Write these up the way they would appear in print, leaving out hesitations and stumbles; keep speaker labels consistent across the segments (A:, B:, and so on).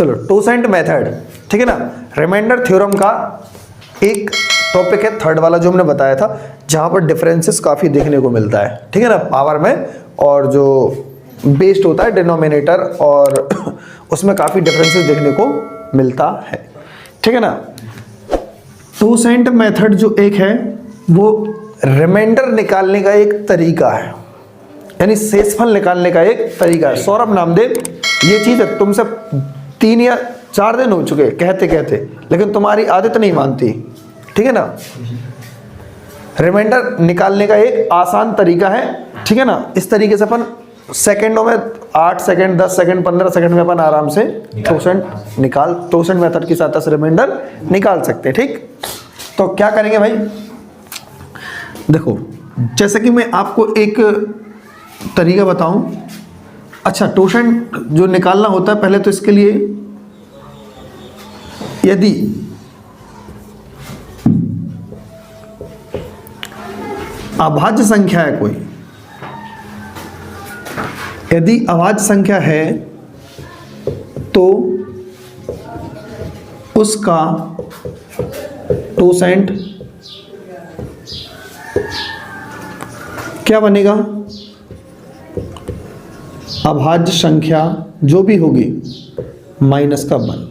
A: चलो टोसेंट मेथड, ठीक है ना। रिमाइंडर थ्योरम का एक टॉपिक है थर्ड वाला जो हमने बताया था, जहां पर डिफरेंसेस काफी देखने को मिलता है, ठीक है ना, पावर में, और जो बेस्ड होता है डिनोमिनेटर, और उसमें काफी डिफरेंसेस देखने को मिलता है, ठीक है ना। टोसेंट मेथड जो एक है वो रिमाइंडर निकालने का एक तरीका है, यानी शेषफल निकालने का एक तरीका है। सौरभ नामदेव, ये चीज तुमसे 3 या 4 दिन हो चुके कहते कहते, लेकिन तुम्हारी आदत नहीं मानती, ठीक है ना। रिमाइंडर निकालने का एक आसान तरीका है, ठीक है ना। इस तरीके से अपन सेकंडों में 8 सेकंड, 10 सेकंड, 15 सेकंड में अपन आराम से टोसेंट मेथड की सहायता से रिमाइंडर निकाल सकते हैं, ठीक। तो क्या करेंगे भाई, देखो जैसे कि मैं आपको एक तरीका बताऊं। अच्छा, टोसेंट जो निकालना होता है, पहले तो इसके लिए यदि अभाज्य संख्या है कोई, यदि अभाज्य संख्या है तो उसका टोसेंट क्या बनेगा, अभाज्य संख्या जो भी होगी माइनस का 1।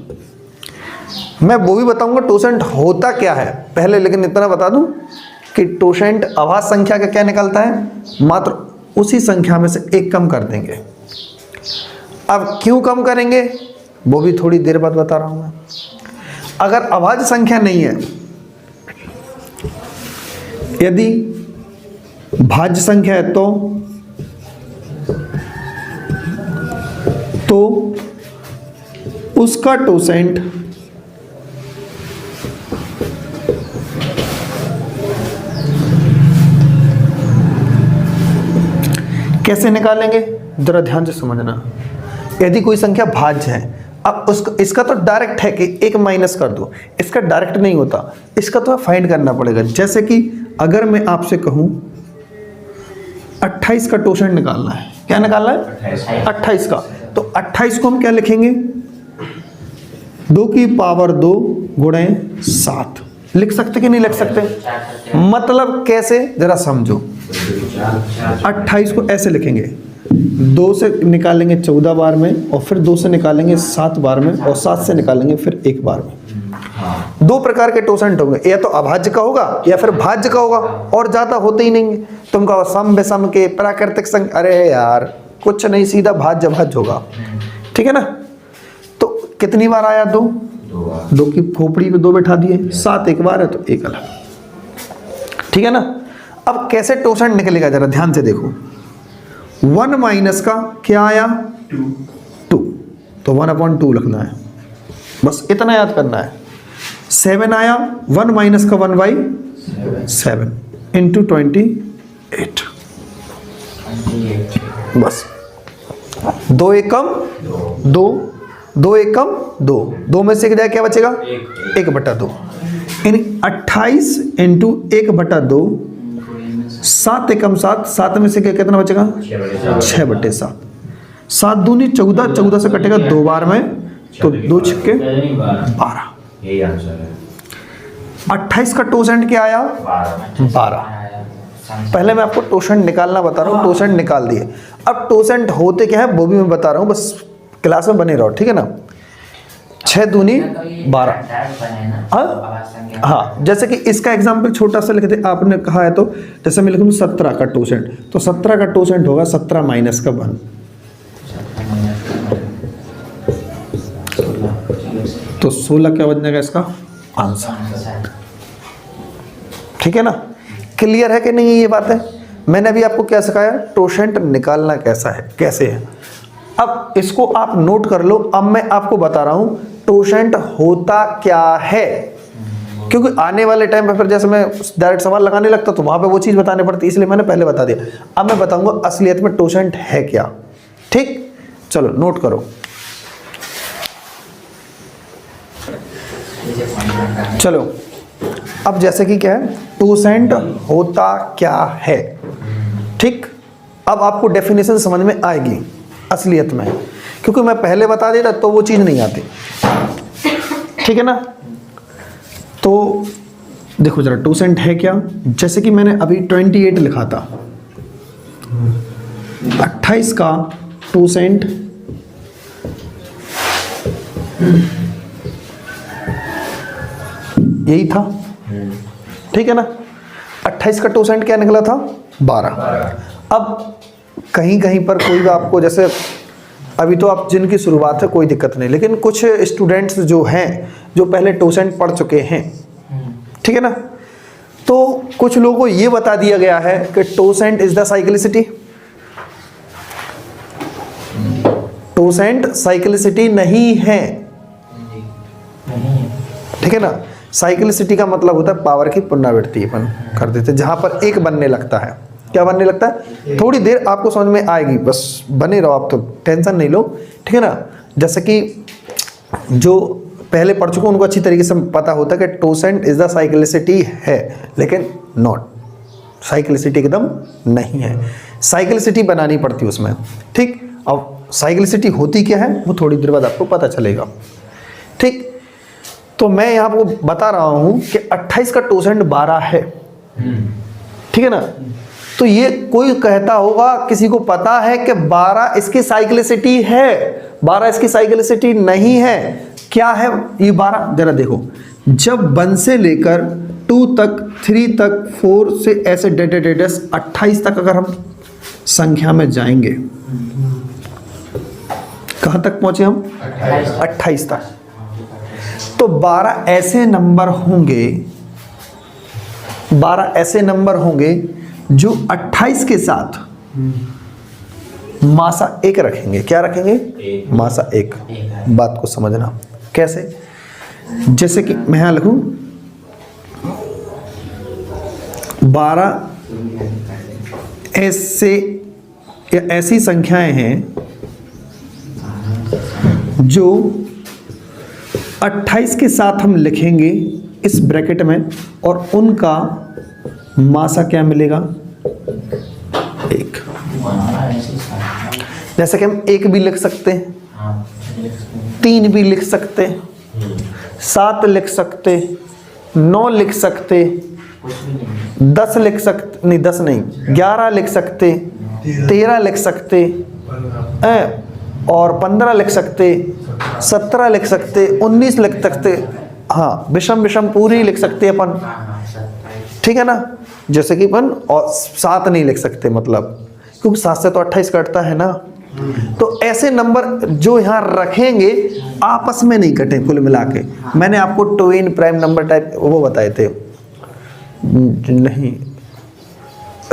A: मैं वो भी बताऊंगा टोसेंट होता क्या है पहले, लेकिन इतना बता दूं कि टोसेंट अभाज्य संख्या का क्या निकलता है, मात्र उसी संख्या में से एक कम कर देंगे। अब क्यों कम करेंगे वो भी थोड़ी देर बाद बता रहा हूं मैं। अगर अभाज्य संख्या नहीं है, यदि भाज्य संख्या है तो उसका टोसेंट कैसे निकालेंगे, जरा ध्यान से समझना। यदि कोई संख्या भाज्य है, अब इसका तो डायरेक्ट है कि एक माइनस कर दो, इसका डायरेक्ट नहीं होता, इसका तो फाइंड करना पड़ेगा। जैसे कि अगर मैं आपसे कहूं 28 का टोसेंट निकालना है, क्या निकालना है 28 का, तो 28 को हम क्या लिखेंगे, 2 की पावर 2 गुणे 7 लिख सकते कि नहीं लिख सकते। मतलब कैसे, जरा समझो। 28 को ऐसे लिखेंगे, 2 से निकालेंगे 14 बार में, और फिर 2 से निकालेंगे 7 बार में, और 7 से निकालेंगे फिर 1 बार में। 2 प्रकार के टोसेंट होंगे, या तो अभाज्य का होगा या फिर भाज्य का होगा, और ज्यादा होते ही नहीं। तुम कहो सम विषम के, प्राकृतिक संख्या, अरे यार कुछ नहीं, सीधा भाज्य भाज्य होगा, ठीक है ना। तो कितनी बार आया 2 की खोपड़ी पे 2 बैठा दिए, 7 एक बार है तो 1 अलग, ठीक है ना। अब कैसे टोसेंट निकलेगा, जरा ध्यान से देखो। 1 माइनस का क्या आया 2, तो 1/2 लिखना है, बस इतना याद करना है। 7 आया, 1 माइनस का 1/7 इंटू 28, बस 2 एकम 2, 2 एकम 2, 2 में से एक जाए क्या बचेगा 1/2, यानी 28 इंटू 1/2, 7 एकम 7, 7 में से कितना बचेगा 6/7, 7 दूनी 14, 14 से कटेगा 2 बार में, तो 2 छिक्के 12,
B: यही आंसर है।
A: 28 का टोसेंट क्या आया 12। पहले मैं आपको टोसेंट निकालना बता रहा हूँ, टोसेंट निकाल दिए। अब टोसेंट होते क्या है वो भी मैं बता रहा हूँ, बस क्लास में बने रहो, ठीक है ना। 6 दूनी 12, हाँ। जैसे कि इसका एग्जाम्पल छोटा सा लिखते, आपने कहा है तो जैसे मैं लिखूँ 17 का टोसेंट, तो 17 का टोसेंट होगा 17 माइनस का 1, तो 16 क्या बन जाएगा इसका आंसर, ठीक है ना। क्लियर है कि नहीं ये बात है। मैंने अभी आपको क्या सिखाया, टोसेंट निकालना कैसा है, कैसे है। अब इसको आप नोट कर लो। अब मैं आपको बता रहा हूं टोसेंट होता क्या है, क्योंकि आने वाले टाइम पे फिर जैसे मैं डायरेक्ट सवाल लगाने लगता तो वहां पे वो चीज बताने पड़ती, इसलिए मैंने पहले बता दिया। अब मैं बताऊंगा असलियत में टोसेंट है क्या, ठीक। चलो नोट करो। चलो अब जैसे कि क्या है, टोसेंट होता क्या है, ठीक। अब आपको डेफिनेशन समझ में आएगी असलियत में, क्योंकि मैं पहले बता देता तो वो चीज़ नहीं आती, ठीक है ना। तो देखो जरा 2% है क्या, जैसे कि मैंने अभी 28 लिखा था, 28 का 2% यही था, ठीक है ना। 28 का 2% क्या निकला था, 12। अब कहीं कहीं पर कोई आपको, जैसे अभी तो आप जिनकी शुरुआत है कोई दिक्कत नहीं, लेकिन कुछ स्टूडेंट्स जो हैं जो पहले 2% पढ़ चुके हैं, ठीक है ना, तो कुछ लोगों को ये बता दिया गया है कि 2% इज द साइक्लिसिटी। 2% साइक्लिसिटी नहीं है, ठीक है ना। साइक्लिसिटी का मतलब होता है पावर की पुनरावृत्ति अपन कर देते, जहां पर एक बनने लगता है। क्या बनने लगता है, थोड़ी देर आपको समझ में आएगी, बस बने रहो आप, तो टेंशन नहीं लो, ठीक है ना। जैसे कि जो पहले पढ़ चुके उनको अच्छी तरीके से पता होता है कि 2% इज द साइक्लिसिटी है, लेकिन नॉट, साइक्लिसिटी एकदम नहीं है, साइक्लिसिटी बनानी पड़ती है उसमें, ठीक। अब साइक्लिसिटी होती क्या है वो थोड़ी देर बाद आपको पता चलेगा, ठीक। तो मैं यहाँ आपको बता रहा हूँ कि 28 का 2% 12 है, ठीक है ना। तो ये कोई कहता होगा, किसी को पता है कि 12 इसकी साइक्लिसिटी है, 12 इसकी साइक्लिसिटी नहीं है। क्या है ये 12, जरा देखो, जब 1 से लेकर 2 तक, 3 तक, 4 से ऐसे डेडेडेडस 28 तक अगर हम संख्या में जाएंगे, कहां तक पहुंचे हम, 28 तक। तो 12 ऐसे नंबर होंगे, 12 ऐसे नंबर होंगे जो 28 के साथ मासा 1 रखेंगे। क्या रखेंगे, मासा 1। बात को समझना कैसे, जैसे कि मैं यहां लिखूं 12 ऐसे या ऐसी संख्याएं हैं जो 28 के साथ हम लिखेंगे इस ब्रैकेट में, और उनका मासा क्या मिलेगा, 1। जैसे कि हम 1 भी लिख सकते हैं, 3 भी लिख सकते, 7 लिख सकते, 9 लिख सकते, 10 लिख सकते, नहीं 10 नहीं, 11 लिख सकते, 13 लिख सकते, और 15 लिख सकते, 17 लिख सकते, 19 लिख सकते, हाँ विषम विषम पूरी लिख सकते अपन, ठीक है ना। जैसे कि अपन और 7 नहीं लिख सकते, मतलब क्योंकि 7 से तो 28 कटता है ना। तो ऐसे नंबर जो यहाँ रखेंगे आपस में नहीं कटे कुल मिला के। मैंने आपको ट्विन प्राइम नंबर टाइप वो बताए थे, नहीं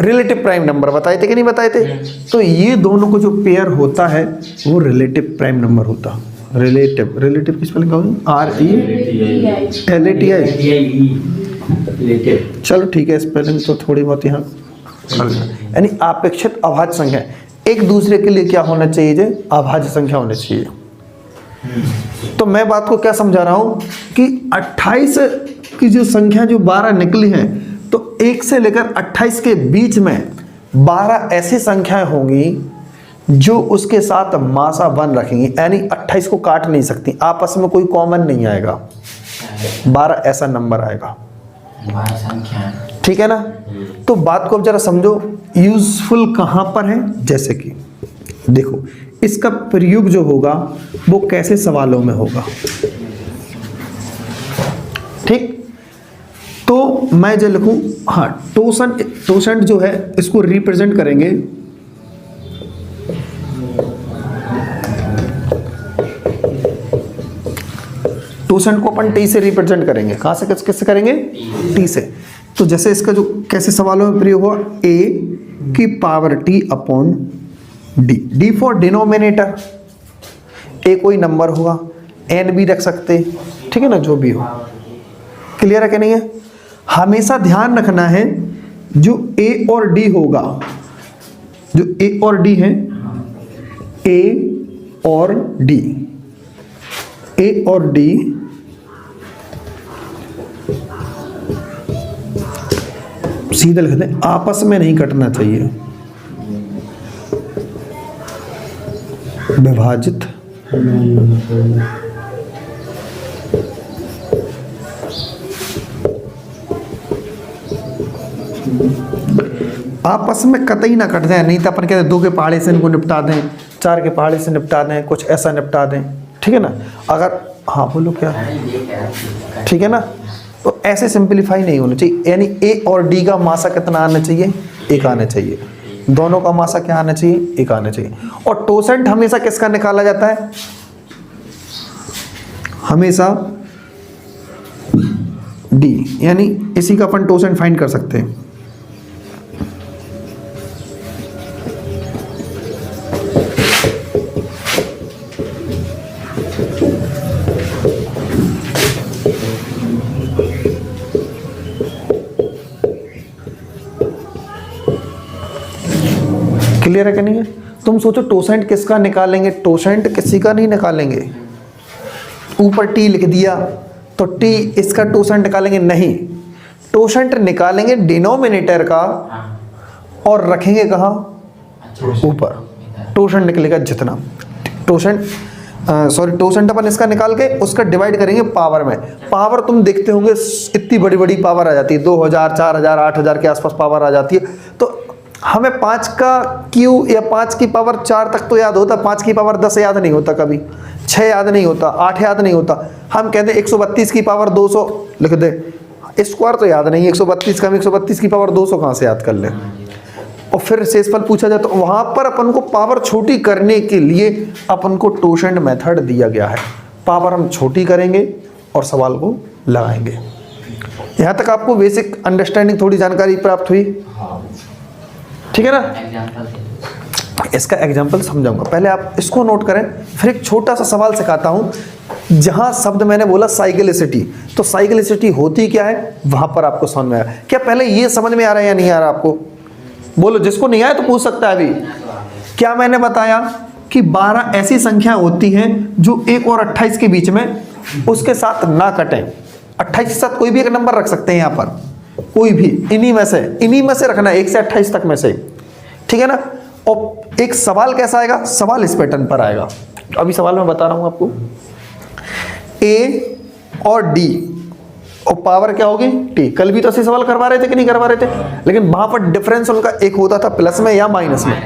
A: रिलेटिव प्राइम नंबर बताए थे कि नहीं बताए थे। तो ये दोनों को जो पेयर होता है वो रिलेटिव प्राइम नंबर होता है। रिलेटिव की स्पेलिंग क्या होगी, RELATIV। चलो ठीक है, स्पेलिंग तो थोड़ी बहुत यहाँ, यानी अपेक्षित अभाज्य संख्या एक दूसरे के लिए क्या होना चाहिए, जो अभाज्य संख्या होनी चाहिए। तो मैं बात को क्या समझा रहा हूं कि 28 की जो संख्या जो 12 निकली है, तो 1 से लेकर 28 के बीच में 12 ऐसी संख्याएं होंगी जो उसके साथ मासा 1 रखेंगी, यानी 28 को काट नहीं सकती, आपस में कोई कॉमन नहीं आएगा, 12 ऐसा नंबर आएगा, ठीक है ना। तो बात को अब जरा समझो यूजफुल कहां पर है। जैसे कि देखो इसका प्रयोग जो होगा वो कैसे सवालों में होगा, ठीक। तो मैं जो लिखूं, हाँ 2% जो है इसको रिप्रेजेंट करेंगे टूसेंट को अपन टी से रिप्रेजेंट करेंगे। कहां से, किससे करेंगे, टी से। तो जैसे इसका जो कैसे सवालों में प्रयोग हुआ, a की power t upon d, d for denominator, a कोई नंबर होगा, n भी रख सकते, ठीक है ना, जो भी हो। क्लियर है कि नहीं है। हमेशा ध्यान रखना है जो a और d होगा, जो a और d है, a और d, a और d सीधे लिखते हैं, आपस में नहीं कटना चाहिए, विभाजित आपस में कतई ना कट जाए, नहीं तो अपन कहते 2 के पहाड़े से इनको निपटा दें, 4 के पहाड़े से निपटा दें, कुछ ऐसा निपटा दें, ठीक है ना। अगर हाँ बोलो क्या, ठीक है ना। तो ऐसे सिंपलीफाई नहीं होना चाहिए, यानी ए और डी का मासा कितना आना चाहिए, 1 आना चाहिए। दोनों का मासा क्या आना चाहिए, 1 आना चाहिए। और टोसेंट हमेशा किसका निकाला जाता है, हमेशा डी, यानी इसी का अपन टोसेंट फाइंड कर सकते हैं। क्लियर है कि नहीं है। तुम सोचो टोसेंट किसका निकालेंगे, टोसेंट किसी का नहीं निकालेंगे। ऊपर टी लिख दिया तो टी इसका टोसेंट निकालेंगे, नहीं, टोसेंट निकालेंगे डिनोमिनेटर का और रखेंगे कहाँ, ऊपर। टोसेंट निकलेगा जितना, टोसेंट टोसेंट अपन इसका निकाल के उसका डिवाइड करेंगे पावर में। पावर तुम देखते होंगे इतनी बड़ी बड़ी पावर आ जाती है, 2000 4000 8000 के आसपास पावर आ जाती है। तो हमें 5 का क्यू या 5 की पावर 4 तक तो याद होता, 5 की पावर 10 याद नहीं होता, कभी 6 याद नहीं होता, 8 याद नहीं होता। हम कहते हैं 132 की पावर 200 लिख दे, स्क्वायर तो याद नहीं, 132 का हम 132 की पावर 200 कहाँ से याद कर लें। और फिर शेषफल पूछा जाए तो वहाँ पर अपन को पावर छोटी करने के लिए अपन को टोसेंट मेथड दिया गया है। पावर हम छोटी करेंगे और सवाल को लगाएंगे। यहाँ तक आपको बेसिक अंडरस्टैंडिंग, थोड़ी जानकारी प्राप्त हुई, ठीक है ना। इसका एग्जाम्पल समझाऊंगा, पहले आप इसको नोट करें, फिर एक छोटा सा सवाल सिखाता हूँ। जहाँ शब्द मैंने बोला साइक्लिसिटी, तो साइक्लिसिटी होती क्या है वहाँ पर आपको समझ में आया क्या, पहले ये समझ में आ रहा है या नहीं आ रहा आपको, बोलो। जिसको नहीं आया तो पूछ सकता है अभी। क्या मैंने बताया कि 12 ऐसी संख्या होती हैं जो 1 और 28 के बीच में उसके साथ ना कटें। 28 के साथ कोई भी एक नंबर रख सकते हैं यहाँ पर, कोई भी, इन्हीं में से रखना, 1 से 28 तक में से, ठीक है ना। और एक सवाल कैसा आएगा, सवाल इस पैटर्न पर आएगा। अभी सवाल मैं बता रहा हूं आपको, ए और डी और पावर क्या होगी, टी। कल भी तो ऐसे सवाल करवा रहे थे कि नहीं करवा रहे थे, लेकिन वहां पर डिफरेंस उनका एक होता था प्लस में या माइनस में,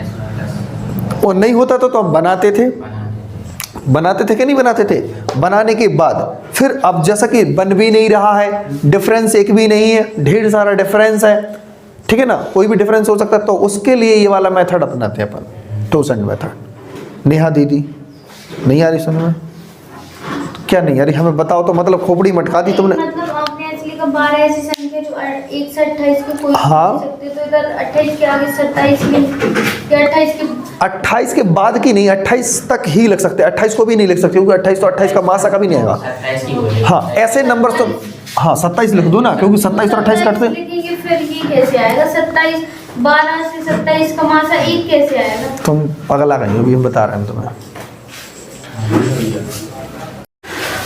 A: और नहीं होता तो हम बनाते थे कि नहीं बनाते थे। बनाने के बाद फिर अब जैसा कि बन भी नहीं रहा है, डिफरेंस एक भी नहीं है, ढेर सारा डिफरेंस है, ठीक है ना, कोई भी डिफरेंस हो सकता है, तो उसके लिए ये वाला मेथड अपनाते हैं अपन, टोसेंट मेथड। नेहा दीदी नहीं आ रही सुनने में, तो क्या नहीं आ रही हमें बताओ तो, मतलब खोपड़ी मटका दी तुमने।
B: मतलब आपने एक्चुअली का 12 ऐसी संख्या जो 1 से 28 के कोई
A: हाँ,
B: सकते, तो इधर 28 के आगे 27 में या
A: 28 के बाद की नहीं, 28 तक ही लिख सकते हैं, 28 को भी नहीं लिख सकते क्योंकि 28 तो 28 का मासा कभी नहीं आएगा। हाँ ऐसे नंबर तो हाँ 27 लिख दो ना, क्योंकि 27 और 28 काटते हैं।
B: फिर ये कैसे आएगा 27, 12 से 27 का मासा 1 कैसे आएगा।
A: तुम पगला गई हो, अभी हम बता रहे हैं तुम्हें।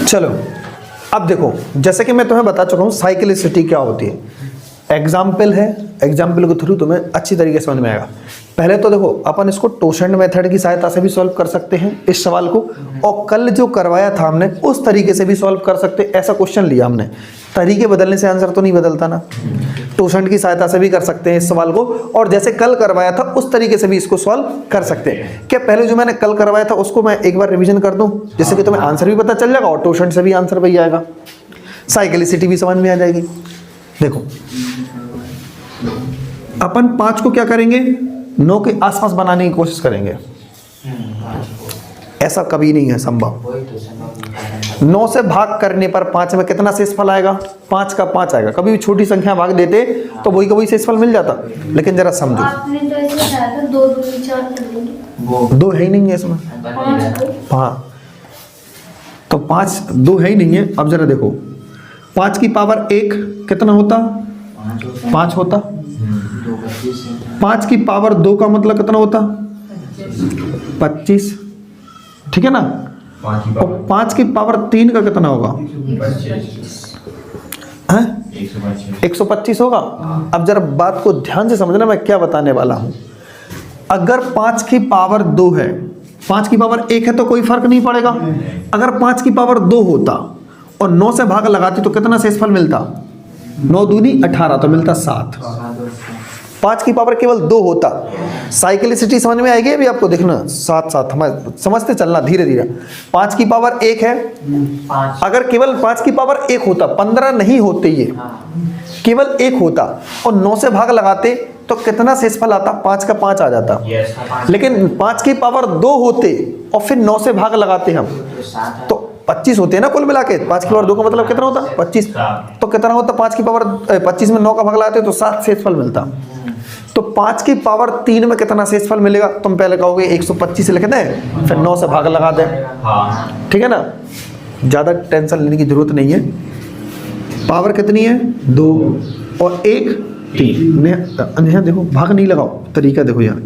A: चलो अब देखो, जैसे कि मैं तुम्हें बता चुका हूँ साइक्लिसिटी क्या होती है। एग्जाम्पल है, एग्जाम्पल के थ्रू तुम्हें अच्छी तरीके से समझ में आएगा। पहले तो देखो अपन इसको टोसेंट मेथड की सहायता से भी सॉल्व कर सकते हैं इस सवाल को, और कल जो करवाया था हमने उस तरीके से भी सॉल्व कर सकते। ऐसा क्वेश्चन लिया हमने, तरीके बदलने से आंसर तो नहीं बदलता ना। टोसेंट की सहायता से भी कर सकते हैं इस सवाल को, और जैसे कल करवाया था उस तरीके से भी इसको सॉल्व कर सकते हैं। क्या पहले जो मैंने कल करवाया था उसको मैं एक बार रिवीजन कर दूं, जिससे कि तुम्हें आंसर भी पता चल जाएगा और टोसेंट से भी आंसर वही आएगा, साइक्लिसिटी भी समझ में आ जाएगी। देखो अपन 5 को क्या करेंगे, 9 के आसपास बनाने की कोशिश करेंगे। ऐसा कभी नहीं है संभव। 9 से भाग करने पर 5 में कितना शेषफल आएगा, 5 का 5 आएगा। कभी भी छोटी संख्या भाग देते तो वही का वही शेषफल मिल जाता, लेकिन जरा समझो।
B: आपने तो ऐसे बताया था 2 2 4 कर देंगे,
A: 2 है ही नहीं है इसमें।
B: 5
A: हाँ तो 5 2 है ही नहीं है। अब जरा देखो, 5 की पावर 1 कितना होता, 5 होता। 5 की पावर 2 का मतलब कितना होता, 25, ठीक है ना। और 5 की पावर 3 का कितना होगा, 125 होगा। अब जरा बात को ध्यान से समझना, मैं क्या बताने वाला हूं। अगर 5 की पावर 2 है 5 की पावर 1 है तो कोई फर्क नहीं पड़ेगा। अगर 5 की पावर 2 होता और 9 से भाग लगाते तो कितना शेषफल मिलता? 9 दूनी 18 तो मिलता 7। 5 की पावर केवल 2 होता, साइक्लिसिटी समझ में आएगी अभी आपको, देखना साथ साथ हमें समझते चलना धीरे धीरे। 5 की पावर 1 है, अगर केवल 5 की पावर 1 होता, 15 नहीं होते ये, केवल 1 होता और 9 से भाग लगाते तो कितना शेषफल आता? 5 का 5 आ जाता। लेकिन 5 की पावर 2 होते और फिर 9 से भाग लगाते हम तो 25 होते हैं ना कुल मिला के। 5 की पावर 2 का मतलब कितना होता? 25। तो कितना होता? 5 की पावर 25 में 9 का भाग लगाते तो 7 शेषफल मिलता। तो 5 की पावर 3 में कितना शेषफल मिलेगा? तुम पहले कहोगे 125 लिख दें, फिर 9 से भाग लगा दें, ठीक है ना। ज़्यादा टेंशन लेने की जरूरत नहीं है। पावर कितनी है? 2 और 1 3। यहाँ देखो भाग नहीं लगाओ, तरीका देखो यार।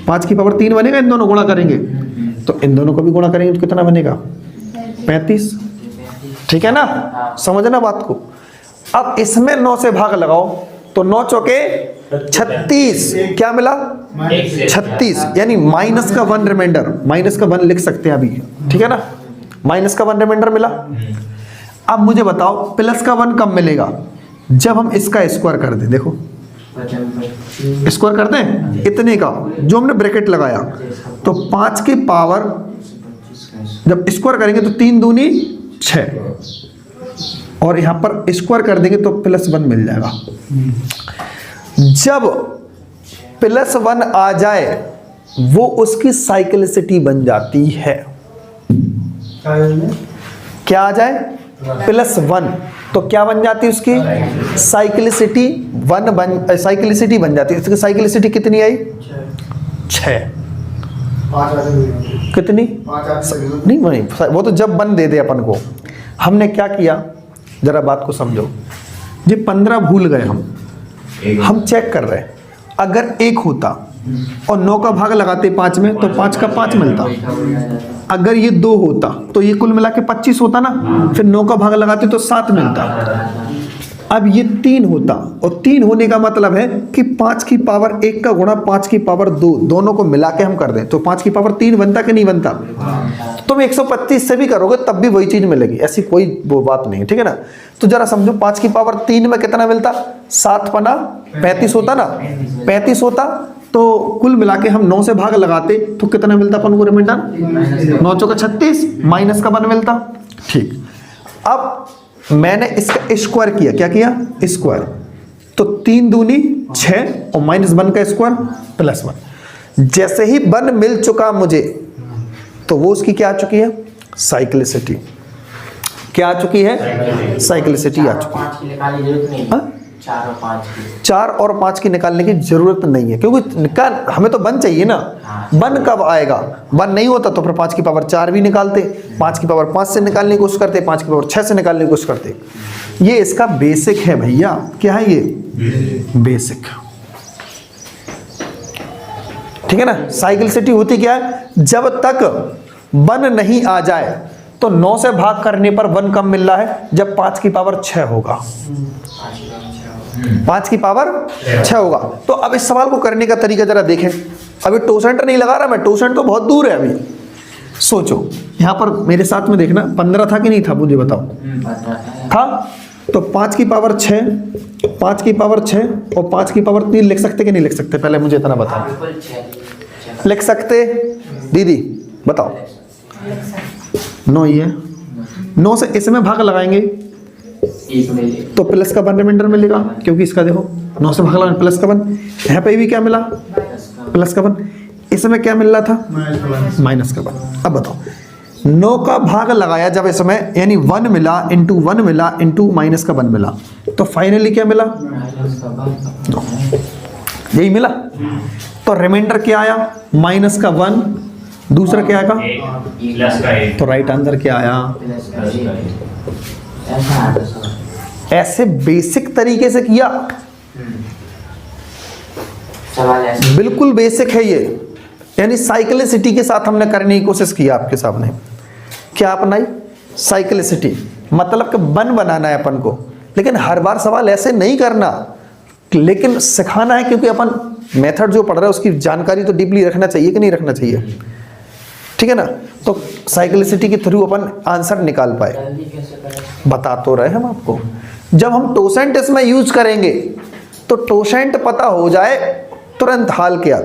A: 5 की पावर 3 बनेगा, इन दोनों गुणा करेंगे तो इन दोनों को भी गुणा करेंगे तो कितना बनेगा? 35, ठीक है ना। समझना बात को। अब इसमें 9 से भाग लगाओ तो 9 चौके 36, क्या मिला? 36, यानी माइनस का 1 रिमाइंडर, माइनस का 1 लिख सकते हैं अभी, ठीक है ना। माइनस का 1 रिमाइंडर मिला। अब मुझे बताओ प्लस का 1 कब मिलेगा? जब हम इसका स्क्वायर कर दें। देखो स्क्वायर कर दें इतने का जो हमने ब्रैकेट लगाया, तो 5 की पावर जब स्क्वायर करेंगे तो 3 दूनी 6 और यहां पर स्क्वायर कर देंगे तो +1 मिल जाएगा। जब +1 आ जाए वो उसकी साइक्लिसिटी बन जाती है। क्या आ जाए? +1 तो क्या बन जाती है उसकी? साइक्लिसिटी 1 साइक्लिसिटी बन जाती है। इसकी साइक्लिसिटी कितनी आई? 6। कितनी? नहीं, वो तो जब 1 दे दे अपन को। हमने क्या किया, जरा बात को समझो। ये 15 भूल गए हम चेक कर रहे हैं। अगर 1 होता और 9 का भाग लगाते 5 में तो 5 का 5 मिलता। अगर ये 2 होता तो ये कुल मिला के 25 होता ना, फिर 9 का भाग लगाते तो 7 मिलता। अब ये 3 होता और 3 होने का मतलब है कि 5 की पावर 1 का गुणा 5 की पावर 2 दोनों को मिला के हम कर दें तो 5 की पावर 3 बनता कि नहीं बनता? तुम 125 से भी करोगे तब भी वही चीज मिलेगी, ऐसी कोई वो बात नहीं है, ठीक है ना। तो जरा समझो 5 की पावर 3 में कितना मिलता? 7 पना 35 होता ना, 35 होता तो कुल मिला के हम 9 से भाग लगाते तो कितना मिलता अपन को रिमाइंडर? 9 चौका 36, माइनस का 1 मिलता। ठीक, अब मैंने इसका स्क्वायर किया। क्या किया? स्क्वायर। तो 3 दूनी 6 और -1 का स्क्वायर +1। जैसे ही 1 मिल चुका मुझे तो वो उसकी क्या आ चुकी है? साइक्लिसिटी। क्या आ चुकी है? साइक्लिसिटी आ चुकी है। 4 और 5 की निकालने की जरूरत नहीं है क्योंकि हमें तो 1 चाहिए ना। 1 कब आएगा? 1 नहीं होता तो फिर 5 की पावर 4 भी निकालते, 5 की पावर 5 से निकालने की कोशिश करते, 5 की पावर 6 से निकालने की कोशिश करते। ये इसका बेसिक है भैया। क्या है ये? बेसिक, ठीक है ना। साइक्लिसिटी होती क्या है? जब तक 1 नहीं आ जाए तो 9 से भाग करने पर 1 कम मिल रहा है जब 5 की पावर 6 होगा। 5 की पावर 6 होगा। तो अब इस सवाल को करने का तरीका जरा देखें। अभी टोसेंट नहीं लगा रहा मैं, टोसेंट तो बहुत दूर है अभी। सोचो यहां पर मेरे साथ में देखना, 15 था कि नहीं था मुझे बताओ? था। तो 5 की पावर 6, 5 की पावर 6 और 5 की पावर 3 लिख सकते कि नहीं लिख सकते? पहले मुझे इतना बताओ। लिख सकते? दीदी बताओ। 9 ही है। 9 से इसमें भाग लगाएंगे तो प्लस का 1 रिमाइंडर मिलेगा क्योंकि इसका देखो 9 से भाग लगाने प्लस का 1। यहाँ पे भी क्या मिला? प्लस का 1। इसमें क्या मिल रहा था? माइनस का 1। अब बताओ 9 का भाग लगाया जब इसमें, यानी 1 मिला इंटू 1 मिला इंटू माइनस का 1 मिला तो फाइनली क्या मिला? 2। यही मिला। तो रिमाइंडर क्या आया? माइनस का 1। दूसरा क्या आएगा? तो राइट आंसर क्या आया? ऐसे बेसिक तरीके से किया, बिल्कुल बेसिक है ये। यानी साइक्लिसिटी के साथ हमने करने की कोशिश की आपके सामने। क्या अपनाई? साइक्लिसिटी। मतलब कि 1 बनाना है अपन को, लेकिन हर बार सवाल ऐसे नहीं करना, लेकिन सिखाना है क्योंकि अपन मेथड जो पढ़ रहे हैं उसकी जानकारी तो डीपली रखना चाहिए कि नहीं रखना चाहिए? ठीक है ना। तो साइक्लिसिटी के थ्रू अपन आंसर निकाल पाए। बता तो रहे हम आपको, जब हम टोसेंट इसमें यूज करेंगे तो टोसेंट पता हो जाए तुरंत हाल क्या।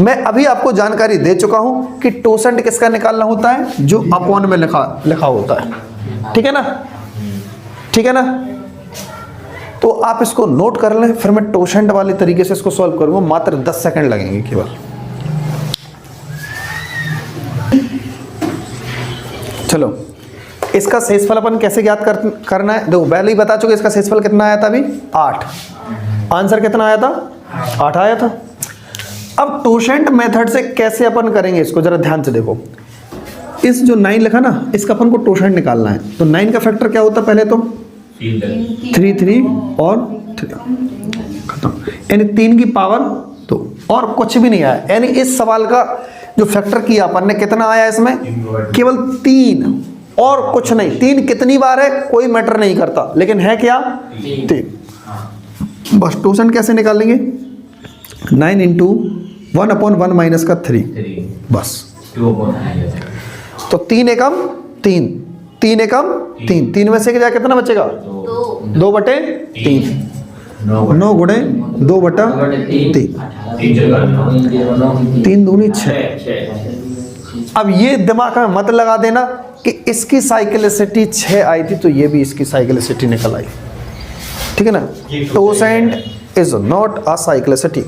A: मैं अभी आपको जानकारी दे चुका हूं कि टोसेंट किसका निकालना होता है, जो अपॉन में लिखा होता है। ठीक है ना, ठीक है ना। तो आप इसको नोट कर लें, फिर मैं टोसेंट वाले तरीके से इसको सॉल्व करूंगा, मात्र 10 सेकंड लगेंगे केवल। चलो, इसका शेषफल अपन कैसे ज्ञात करना है। देखो पहले ही बता चुके, इसका शेषफल कितना आया था अभी, 8। आंसर कितना आया था, 8 आया था। अब टोसेंट मेथड से कैसे अपन करेंगे इसको, जरा ध्यान से देखो। इस जो 9 लिखा ना, इसका अपन को टोसेंट निकालना है। तो 9 का फैक्टर क्या होता है, पहले तो 3 और 3 खत्म, यानी 3 की पावर 2, और कुछ भी नहीं आया। यानी इस सवाल का जो फैक्टर किया अपन ने, कितना आया इसमें, केवल 3 और कुछ नहीं। 3 कितनी बार है कोई मैटर नहीं करता, लेकिन है क्या, 3। बस टोसेंट कैसे निकालेंगे, 9 इंटू 1/1 माइनस का 3, बस। तो 3 एकम 3, 3 एकम 3, 3 में से क्या कितना बचेगा, 2/3, 9 गुणे 2/3, 3 दूनी 6। अब ये दिमाग में मत लगा देना कि इसकी साइक्लिसिटी 6 आई थी तो ये भी इसकी साइक्लिसिटी निकल आई। ठीक है ना। टोसेंट इज नॉट अ साइक्लिसिटी।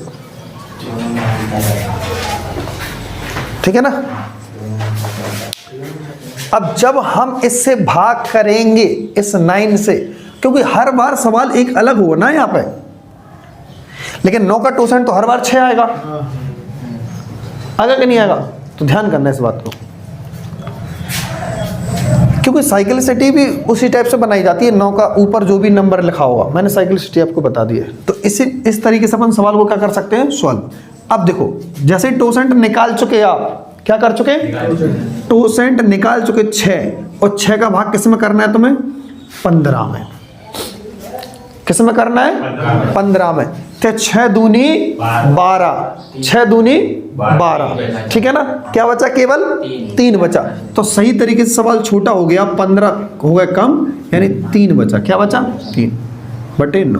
A: ठीक है ना। अब जब हम इससे भाग करेंगे इस 9 से, क्योंकि हर बार सवाल एक अलग होगा ना यहाँ पे, लेकिन 9 का टोसेंट तो हर बार 6 आएगा, आएगा कि नहीं आएगा। तो ध्यान करना इस बात को, क्योंकि साइक्लिसिटी भी उसी टाइप से बनाई जाती है। 9 का ऊपर जो भी नंबर लिखा होगा, मैंने साइक्लिसिटी आपको बता दी है। तो इस तरीके से अपन सवाल को क्या कर सकते हैं, सॉल्व। अब देखो, जैसे टोसेंट निकाल चुके, आप क्या कर चुके, टोसेंट निकाल चुके 6, और 6 का भाग किस में करना है तुम्हें, 15 में। किस में करना है, 15 में। तो 6 दूनी 12, 6 दूनी 12। ठीक है ना। क्या बचा, केवल 3 बचा। तो सही तरीके से सवाल छोटा हो गया, 15 हो गया कम, यानी 3 बचा। क्या बचा, 3/9।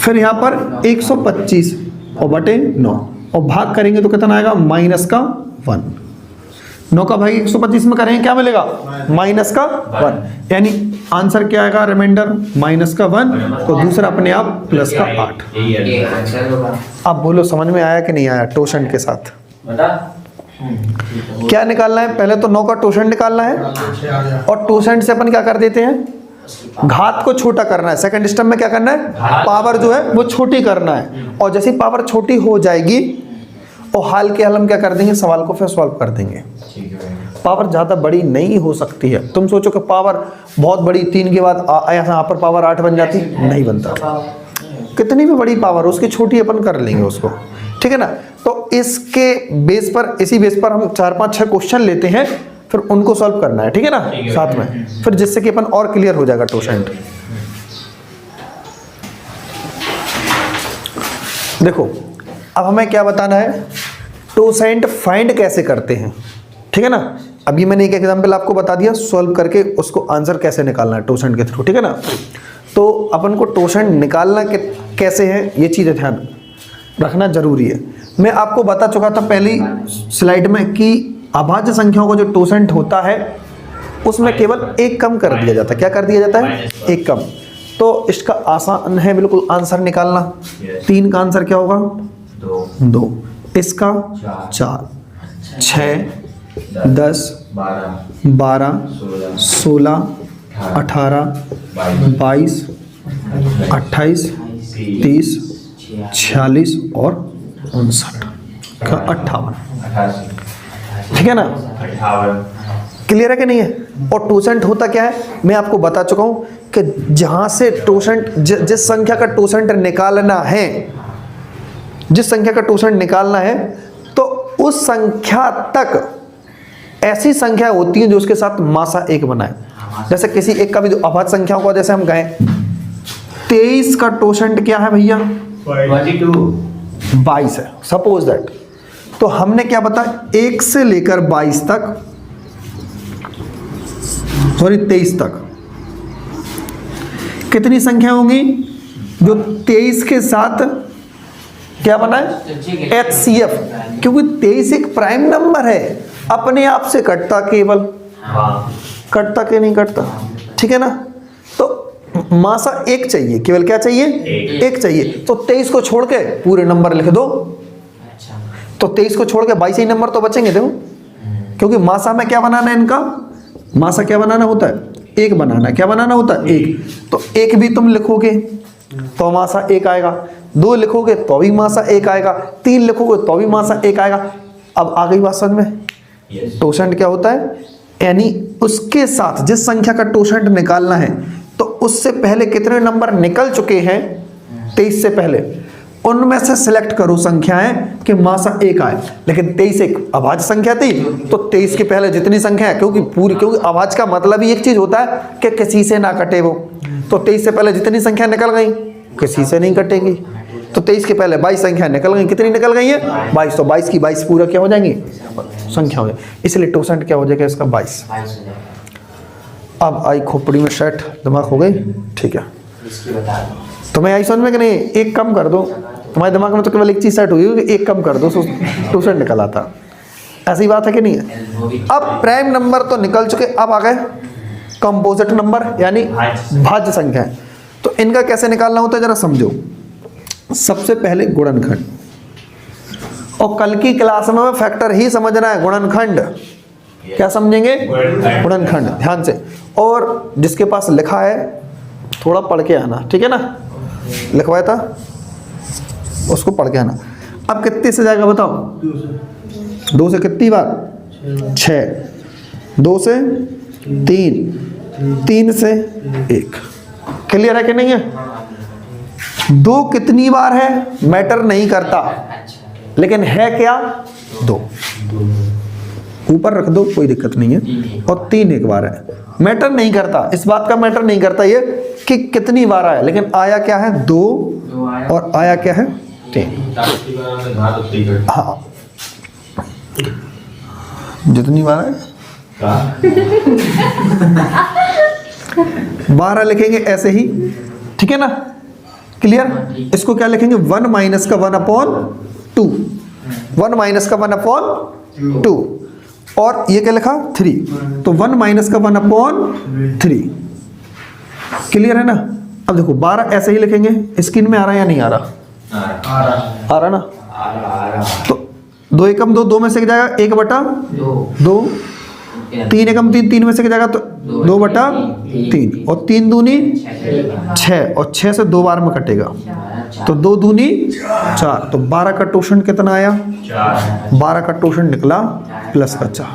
A: फिर यहाँ पर 125 और बटे 9, और भाग करेंगे तो कितना आएगा, माइनस का 1। 9 का भाग 125 में करेंगे, क्या मिलेगा, माइनस का 1। यानी आंसर क्या आएगा, रिमाइंडर माइनस का 1। तो दूसरा अपने आप प्लस का 8। अब बोलो समझ में आया कि नहीं आया टोसेंट के साथ। क्या निकालना है, पहले तो 9 का टोसेंट निकालना है, और टोसेंट से अपन क्या कर देते हैं, घात को छोटा करना है। सेकंड स्टेप में क्या करना है, पावर जो है वो छोटी करना है। और जैसी पावर छोटी हो जाएगी, और हाल के हाल हम क्या कर देंगे, सवाल को फिर सॉल्व कर देंगे। पावर ज़्यादा बड़ी नहीं हो सकती है। तुम सोचो कि पावर बहुत बड़ी, 3 के बाद यहाँ पर पावर 8 बन जाती, नहीं बनता। कितनी भी बड़ी पावर उसकी छोटी अपन कर लेंगे उसको। ठीक है ना। तो इसके बेस पर, इसी बेस पर हम 4, 5, 6 क्वेश्चन लेते हैं, फिर उनको सॉल्व करना है। ठीक है ना, साथ में, फिर जिससे कि अपन और क्लियर हो जाएगा टोसेंट। देखो अब हमें क्या बताना है, टोसेंट फाइंड कैसे करते हैं। ठीक है ना। अभी मैंने एक एग्जांपल आपको बता दिया, सॉल्व करके उसको आंसर कैसे निकालना है टोसेंट के थ्रू। ठीक है ना। तो अपन को टोसेंट निकालना कैसे है, ये चीज़ें ध्यान रखना जरूरी है। मैं आपको बता चुका था पहली स्लाइड में कि अभाज्य संख्याओं का जो टोसेंट होता है उसमें केवल 1 कम कर दिया जाता है। क्या कर दिया जाता है, 1 कम। तो इसका आसान है बिल्कुल आंसर निकालना। 3 का आंसर क्या होगा, 2। इसका 4, 6, 10, 12, 16, 18, 22, 28, 30, 46 और 59 का 58। ठीक है ना। क्लियर है कि नहीं है। और टोसेंट होता क्या है, मैं आपको बता चुका हूं कि जहां से टोसेंट, जिस संख्या का टोसेंट निकालना है, जिस संख्या का टोसेंट निकालना है, तो उस संख्या तक ऐसी संख्या होती है जो उसके साथ मासा 1 बनाए। जैसे किसी एक का भी अभाज्य संख्याओं को जैसे हम कहें 23 का टोसेंट क्या है भैया, 22 है। सपोज दैट तो हमने क्या बताया, 1 से लेकर 22 तक, सॉरी 23 तक कितनी संख्या होंगी जो 23 के साथ क्या बना है, HCF, क्योंकि 23 एक प्राइम नंबर है, अपने आप से कटता केवल, कटता कि नहीं कटता, ठीक है ना। तो मासा 1 चाहिए, केवल क्या चाहिए, 1 चाहिए। तो 23 को छोड़ के पूरे नंबर लिख दो, तो 23 को छोड़ के 22 ही नंबर तो बचेंगे देखो, क्योंकि मासा में क्या बनाना है इनका, मासा क्या बनाना होता है, 1 बनाना है, क्या बनाना होता है 1। तो 1 भी तुम लिखोगे तो मासा 1 आएगा, 2 लिखोगे तो भी मासा 1 आएगा, 3 लिखोगे तो भी मासा 1 आएगा। अब आ गई बात समझ में, टोसेंट क्या होता है, यानी उसके साथ जिस संख्या का टोसेंट निकालना है तो उससे पहले कितने नंबर निकल चुके हैं 23 से पहले, उनमें से सिलेक्ट करो संख्याएं कि मासा 1 आए। लेकिन 23 एक अभाज्य संख्या थी, तो 23 के पहले जितनी संख्या है, क्योंकि अभाज्य का मतलब ही एक चीज होता है कि किसी से ना कटे वो, तो 23 से पहले जितनी संख्या निकल गई किसी से नहीं कटेंगी। तो 23 के पहले 22 संख्या निकल गई, कितनी निकल गई है 22, तो 22 की 22 पूरा क्या हो जाएंगी संख्या हो जाएगी, इसलिए टोसेंट क्या हो जाएगा इसका 22। अब आई खोपड़ी में सेट, दिमाग हो गई, ठीक है। तुम्हें आई समझ में कि नहीं, एक कम कर दो, तुम्हारे दिमाग में तो केवल एक चीज सेट हुई कि एक कम कर दो टोसेंट निकल आता, ऐसी बात है कि नहीं है। अब प्राइम नंबर तो निकल चुके, अब आ गए कंपोजिट नंबर यानी भाज्य संख्या। तो इनका कैसे निकालना होता है जरा समझो। सबसे पहले गुणनखंड, और कल की क्लास में फैक्टर ही समझना है, गुणनखंड क्या समझेंगे, गुणनखंड ध्यान से। और जिसके पास लिखा है थोड़ा पढ़ के आना, ठीक है ना, लिखवाया था उसको पढ़ के आना। अब कितने से जाएगा बताओ, 2 से कितनी बार 6, 2 से 3, 3 से 1, क्लियर है कि नहीं है। 2 कितनी बार है मैटर नहीं करता, लेकिन है क्या 2, ऊपर रख दो कोई दिक्कत नहीं है। और 3 एक बार है, मैटर नहीं करता, इस बात का मैटर नहीं करता ये कि कितनी बार आया, लेकिन आया क्या है 2 और आया क्या है 3। हाँ जितनी बार है 12 लिखेंगे ऐसे ही, ठीक है ना, क्लियर। इसको क्या लिखेंगे 1 माइनस का 1/2, 1 माइनस का 1/2, और ये क्या लिखा 3, तो 1 माइनस का 1/3, क्लियर है ना। अब देखो 12 ऐसे ही लिखेंगे, स्क्रीन में आ रहा है या नहीं आ रहा, आ रहा ना, तो 2 एकम 2, 2 में से जाएगा 1/2, 3 एकम 3, 3 में से जाएगा तो 2/3, और 3 दूनी 6, और 6 से 2 बार में कटेगा तो 2 दूनी 4, तो 12 का टोसेंट कितना आया 12 का टोसेंट निकला प्लस का 4,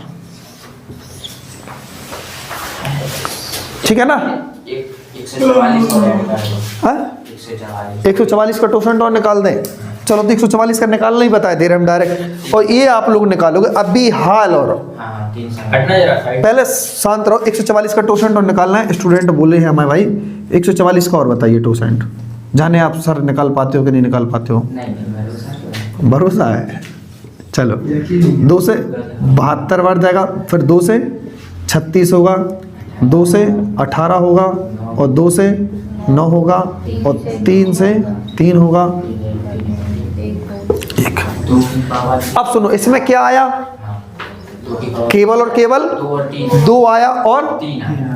A: ठीक है ना। 144 का टोसेंट और निकाल दें, चलो तो 144 का निकालना ही बताए दे रहे हम डायरेक्ट, और ये आप लोग निकालोगे अभी हाल। और पहले शांत रहो, 144 का टोसेंट और निकालना है। स्टूडेंट बोले हैं हमारे भाई 144 का और बताइए टोसेंट, जाने आप सर निकाल पाते हो कि नहीं निकाल पाते हो, भरोसा है। चलो 2 से 72 बार जाएगा, फिर 2 से 36 होगा, 2 से 18 होगा, और 2 से 9 होगा, और 3 से 3 होगा 1। अब सुनो इसमें क्या आया, केवल और केवल 2 आया और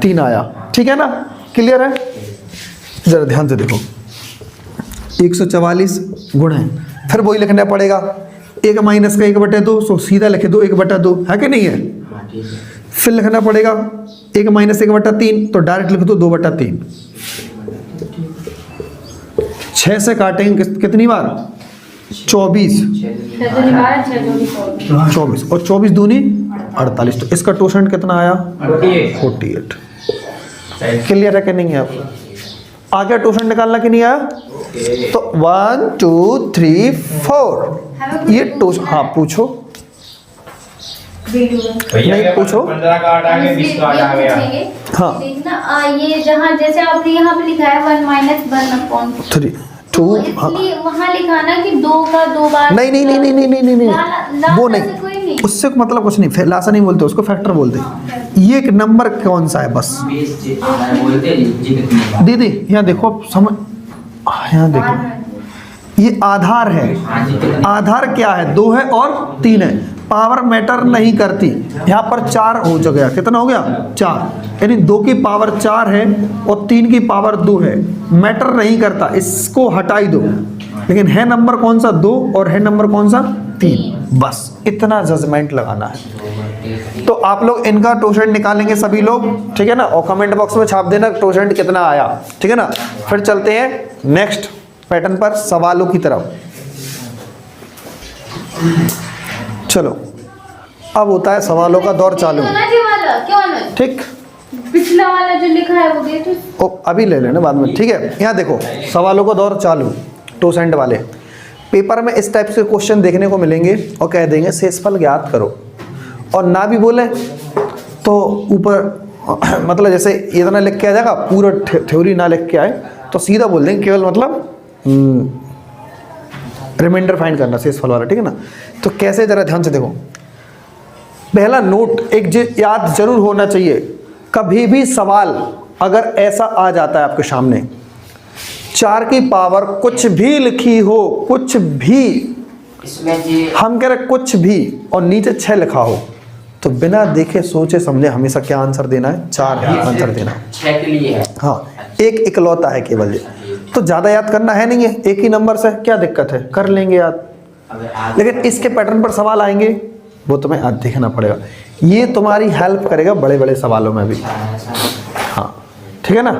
A: 3 आया, ठीक है ना, क्लियर है। जरा ध्यान से देखो 144 गुण है, फिर वही लिखना पड़ेगा 1 माइनस का 1/2, सो सीधा लिखे दो 1/2, है कि नहीं है। फिर लिखना पड़ेगा 1 माइनस 1/3, तो डायरेक्ट लिख दो 2/3। 6 से काटेंगे कितनी बार 24, 24 और 24 दूनी 48, तो इसका टोसेंट कितना आया 48, क्लियर है कि नहीं है। आप आगे टोसेंट निकालना कि नहीं आया, तो 1 2 3 4 ये टोसेंट, हाँ पूछो नहीं पूछो,
C: 15 का 8 आ गया, 20 का 8 आ गया।
B: हाँ देखना ये जहाँ जैसे आपने यहाँ पे लिखा है 1 - 1/3,
A: टू,
B: तो इसलिए वहाँ लिखा ना कि 2 का 2 बार
A: नहीं नहीं नहीं नहीं नहीं नहीं नहीं नहीं वो
B: लासा से कोई
A: नहीं, उससे मतलब कुछ नहीं, लासा नहीं बोलते उसको, फैक्टर बोलते हैं। ये एक नंबर कौन सा है बस दीदी यहाँ देखो समझ, यहाँ देखो ये आधार है। आधार क्या है? 2 है और 3 है। पावर मैटर नहीं करती। यहाँ पर 4 हो गया, कितना हो गया? 4, यानी 2 की पावर 4 है और 3 की पावर 2 है। मैटर नहीं करता, इसको हटाई दो। लेकिन है नंबर कौन सा? 2 और है नंबर कौन सा? 3। बस इतना जजमेंट लगाना है। तो आप लोग इनका टोशेंट निकालेंगे सभी लोग, ठीक है ना, और कमेंट बॉक्स में छाप देना टोशेंट कितना आया, ठीक है ना। फिर चलते हैं नेक्स्ट पैटर्न पर, सवालों की तरफ। चलो अब होता है सवालों का दौर चालू, ठीक।
B: पिछला वाला जो लिखा है वो दे तो
A: अभी ले लेना बाद में, ठीक है। यहाँ देखो सवालों का दौर चालू, टोसेंट वाले पेपर में इस टाइप के क्वेश्चन देखने को मिलेंगे और कह देंगे शेषफल ज्ञात करो, और ना भी बोले तो ऊपर मतलब जैसे इतना लिख के आ जाएगा, पूरा थ्योरी ना लिख के आए तो सीधा बोल देंगे केवल मतलब रिमाइंडर फाइंड करना शेषफल वाला, ठीक है ना। तो कैसे, जरा ध्यान से देखो। पहला नोट एक याद जरूर होना चाहिए, कभी भी सवाल अगर ऐसा आ जाता है आपके सामने, 4 की पावर कुछ भी लिखी हो, कुछ भी, हम कह रहे कुछ भी, और नीचे 6 लिखा हो, तो बिना देखे सोचे समझे हमेशा क्या आंसर देना है? 4 ही आंसर देना है।
C: 6 के लिए है।
A: हाँ, एक इकलौता है केवल ये, तो ज़्यादा याद करना है नहीं है, एक ही नंबर से क्या दिक्कत है, कर लेंगे याद। लेकिन इसके पैटर्न पर सवाल आएंगे वो तुम्हें आज देखना पड़ेगा, ये तुम्हारी हेल्प करेगा बड़े बड़े सवालों में भी। हाँ ठीक है ना।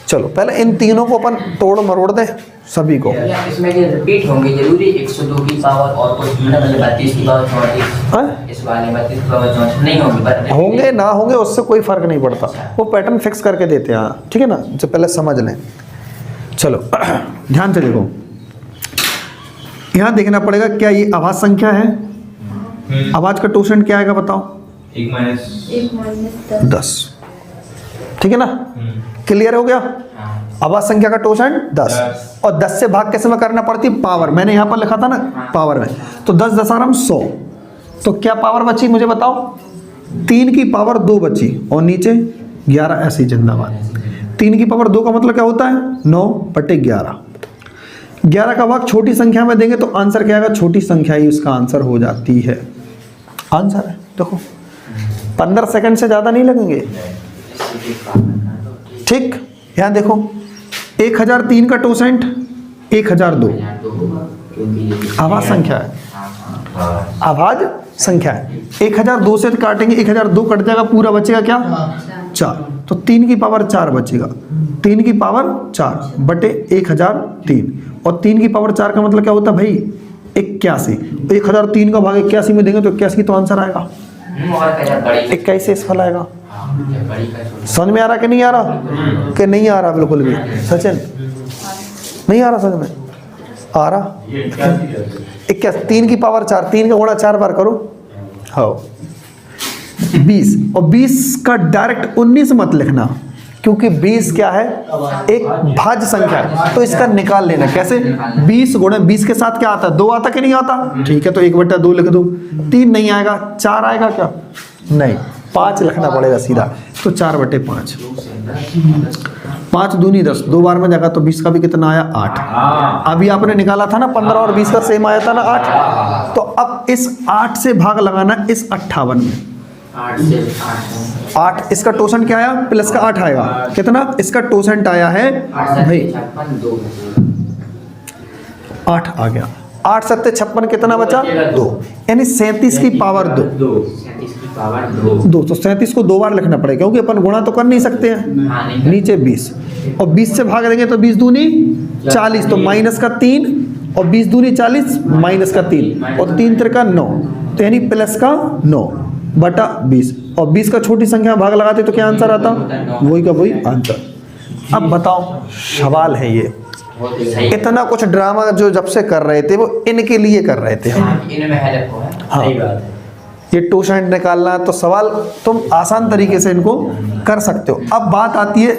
A: चलो पहले इन तीनों को अपन तोड़ मरोड़ दें सभी को।
C: इसमें ये रिपीट होंगे जरूरी, 102 की पावर और कुछ मतलब 32 की पावर 34, इस वाले 32 की पावर 34 नहीं होंगे,
A: होंगे ना होंगे उससे कोई फर्क नहीं पड़ता, वो पैटर्न फिक्स करके देते हैं, ठीक है ना। जो पहले समझ लें। चलो ध्यान से देखो, यहाँ देखना पड़ेगा क्या ये आवाज संख्या है, आवाज का टोसेंट क्या आएगा बताओ?
B: 1 -
A: 10, ठीक है ना। क्लियर हो गया? आवाज संख्या का टोसेंट 10, और 10 से भाग कैसे में करना पड़ती है? पावर, मैंने यहाँ पर लिखा था ना पावर में, तो 10 दशमलव 100, तो क्या पावर बची मुझे बताओ? 3 की पावर 2 बची, और नीचे 11 ऐसी जिंदाबाद। 3 की पावर 2 का मतलब क्या होता है? 9/11। 11 का भाग छोटी संख्या में देंगे तो आंसर क्या आएगा? छोटी संख्या ही उसका आंसर हो जाती है। आंसर है देखो, 15 सेकंड से ज़्यादा नहीं लगेंगे, ठीक। यहाँ देखो 1003 का टोसेंट 1002 आवाज संख्या है, आवाज संख्या है। 1002 से काटेंगे, 1002 कट जाएगा, पूरा बचेगा क्या? 4, तो 3 की पावर 4 बचेगा। 3 की पावर 4 बटे 1003, और 3 की पावर 4 का मतलब क्या होता है भाई? 81। 1003 का भाग 81 में देंगे तो 81 तो आंसर आएगा, 21 से फल आएगा। समझ में आ रहा कि नहीं आ रहा? कि नहीं आ रहा बिल्कुल भी? सचिन नहीं आ रहा समझ में? आ रहा? 21, 3 की पावर 4, 3 का गुणा 4 बार करो, हाँ 20, और 20 का डायरेक्ट 19 मत लिखना, क्योंकि 20 क्या है? एक भाज्य संख्या है, तो इसका निकाल लेना। कैसे? 20 गुणे 20 के साथ क्या आता है? 2 आता कि नहीं आता? ठीक है, तो 1/2 लिख दो। 3 नहीं आएगा, 4 आएगा क्या? नहीं, 5 लिखना पड़ेगा सीधा, तो 4/5। 5 दूनी 10, 2 बार में जाएगा तो 20 का भी कितना आया? 8। अभी आपने निकाला था ना 15 और 20 का सेम आया था ना 8, तो अब इस 8 से भाग लगाना इस 58 में। 8 इसका टोसेंट क्या आया? प्लस का 8 आएगा, कितना इसका टोसेंट आया है भाई? 8 आ गया। 8 × 7 = 56, कितना बचा? 2, यानी 37 की पावर 2। 2 तो 37 को 2 बार लिखना पड़ेगा, क्योंकि अपन गुणा तो कर नहीं सकते हैं। नीचे 20, और 20 से भाग देंगे तो 20 दूनी 40, तो माइनस का 3, और 20 दूनी 40 माइनस का 3, और 3 त्रिका 9, तो यानी प्लस का 9/20, और 20 का छोटी संख्या भाग लगाते तो क्या आंसर आता? वही का वही आंसर। अब बताओ, सवाल है ये, इतना कुछ ड्रामा जो जब से कर रहे थे वो इनके लिए कर रहे थे हम। हाँ, ये टोसेंट निकालना, तो सवाल तुम आसान तरीके से इनको कर सकते हो। अब बात आती है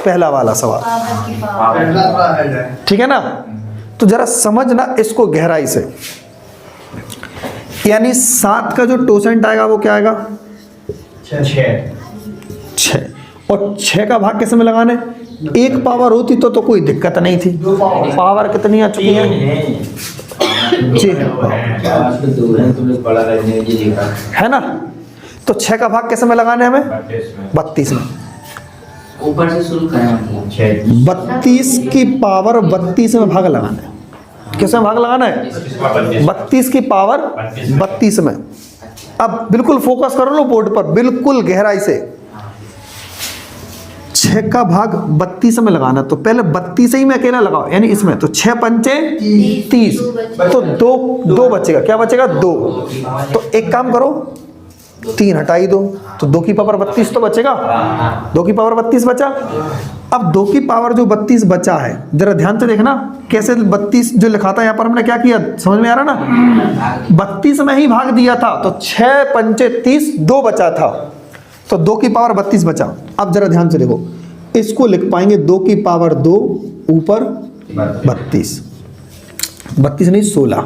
A: पहला वाला सवाल,
B: पावर की पावर।
A: ठीक है ना। तो जरा समझना इसको गहराई से, यानी 7 का जो टोसेंट आएगा वो क्या आएगा? 6। और 6 का भाग किस में लगाना है? 1 पावर होती तो कोई दिक्कत नहीं थी। पावर कितनी आ चुकी है? है ना। तो 6 का भाग किस में लगाना है हमें? 32 में।
C: ऊपर से शुरू करें
A: 32 की पावर 32 में भाग लगाना है। किस में भाग लगाना है? 32 की पावर 32 में। अब बिल्कुल फोकस करो लो बोर्ड पर, बिल्कुल गहराई से। 6 का भाग 32 में लगाना, तो पहले 32 ही में अकेला लगाओ, यानी इसमें। तो 6 पंचे 30, तो 2 बचेगा। क्या बचेगा? 2। तो एक काम करो, 3 हटाई दो, तो 2 की पावर 32 तो बचेगा। 2 की पावर 32 बचा। अब 2 की पावर जो 32 बचा है, जरा ध्यान से देखना कैसे 32 जो लिखा था यहाँ पर हमने क्या किया, समझ में आ रहा ना? 32 में ही भाग दिया था, तो 6 पंचे 30, 2 बचा था, तो 2 की पावर 32 बचा। अब जरा ध्यान से देखो, इसको लिख पाएंगे 2 की पावर 2 ऊपर 32, 32 नहीं 16,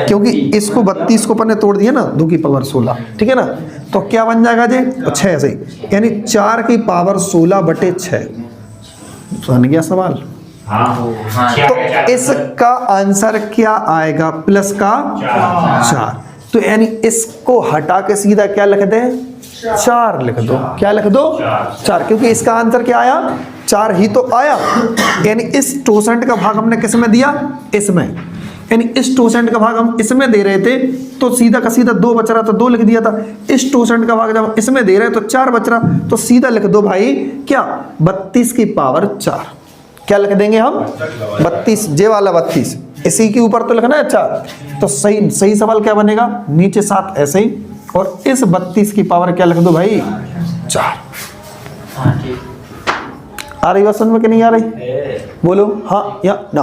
A: क्योंकि इसको 32 को पन्ने तोड़ दिया ना, 2 की पावर 16, ठीक है ना। तो क्या बन जाएगा जी? 6 से, यानी 4 की पावर 16 बटे 6। समझ गया सवाल? तो इसका आंसर क्या आएगा? प्लस का 4। तो यानी इसको हटा के सीधा क्या लिख दे? 4 लिख दो। क्या लिख दो? 4, क्योंकि इसका आंसर क्या आया? 4 ही तो आया। यानी इस टोसेंट का भाग हमने किस में दिया? इसमें। यानी इस टोसेंट का भाग हम इसमें दे रहे थे, तो सीधा का सीधा 2 बच रहा, तो 2 लिख दिया था। इस टोसेंट का भाग जब इसमें दे रहे हैं तो 4 बच रहा, तो सीधा लिख दो भाई क्या? 32 की पावर 4। क्या लिख देंगे हम? 32, जे वाला 32, इसी के ऊपर तो लिखना है 4। तो सही सवाल क्या बनेगा? नीचे 7 ऐसे ही, और इस 32 की पावर क्या लिख दो भाई? 4। आ रही बात समझ में कि नहीं आ रही? बोलो हाँ या ना।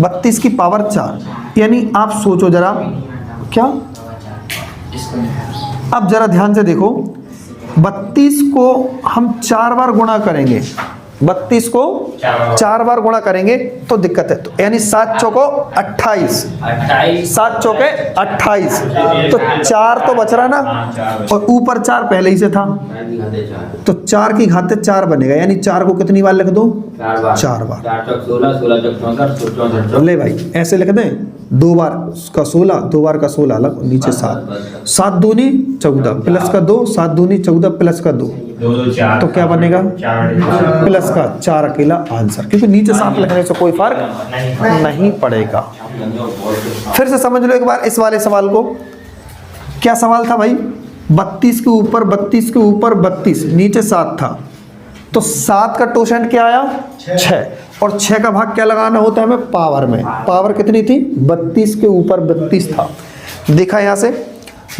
A: 32 की पावर 4, यानी आप सोचो जरा क्या। अब जरा ध्यान से देखो, 32 को हम 4 बार गुणा करेंगे, 32 को 4 बार गुणा करेंगे तो दिक्कत है। तो यानी 7 चौको 28, 7 चौके 28, तो 4 तो बच रहा ना, और ऊपर 4 पहले ही से था, तो 4 की घाते 4 बनेगा। यानी 4 को कितनी बार लिख दो? 4 बार। 16 ले भाई ऐसे लिख दें, 2 बार का 16, 2 बार का 16 अलग, नीचे 7, 7 दूनी 14 प्लस का 2, 7 दूनी 14 प्लस का 2, तो क्या बनेगा? प्लस का 4 अकेला आंसर, क्योंकि नीचे 7 लिखने से कोई फर्क नहीं पड़ेगा। फिर से समझ लो एक बार इस वाले सवाल को। क्या सवाल था भाई? 32 के ऊपर 32 के ऊपर 32, नीचे 7 था, तो 7 का टोसेंट क्या आया? 6, और 6 का भाग क्या लगाना होता है हमें? पावर में। पावर कितनी थी? 32 के ऊपर 32 था। देखा यहाँ से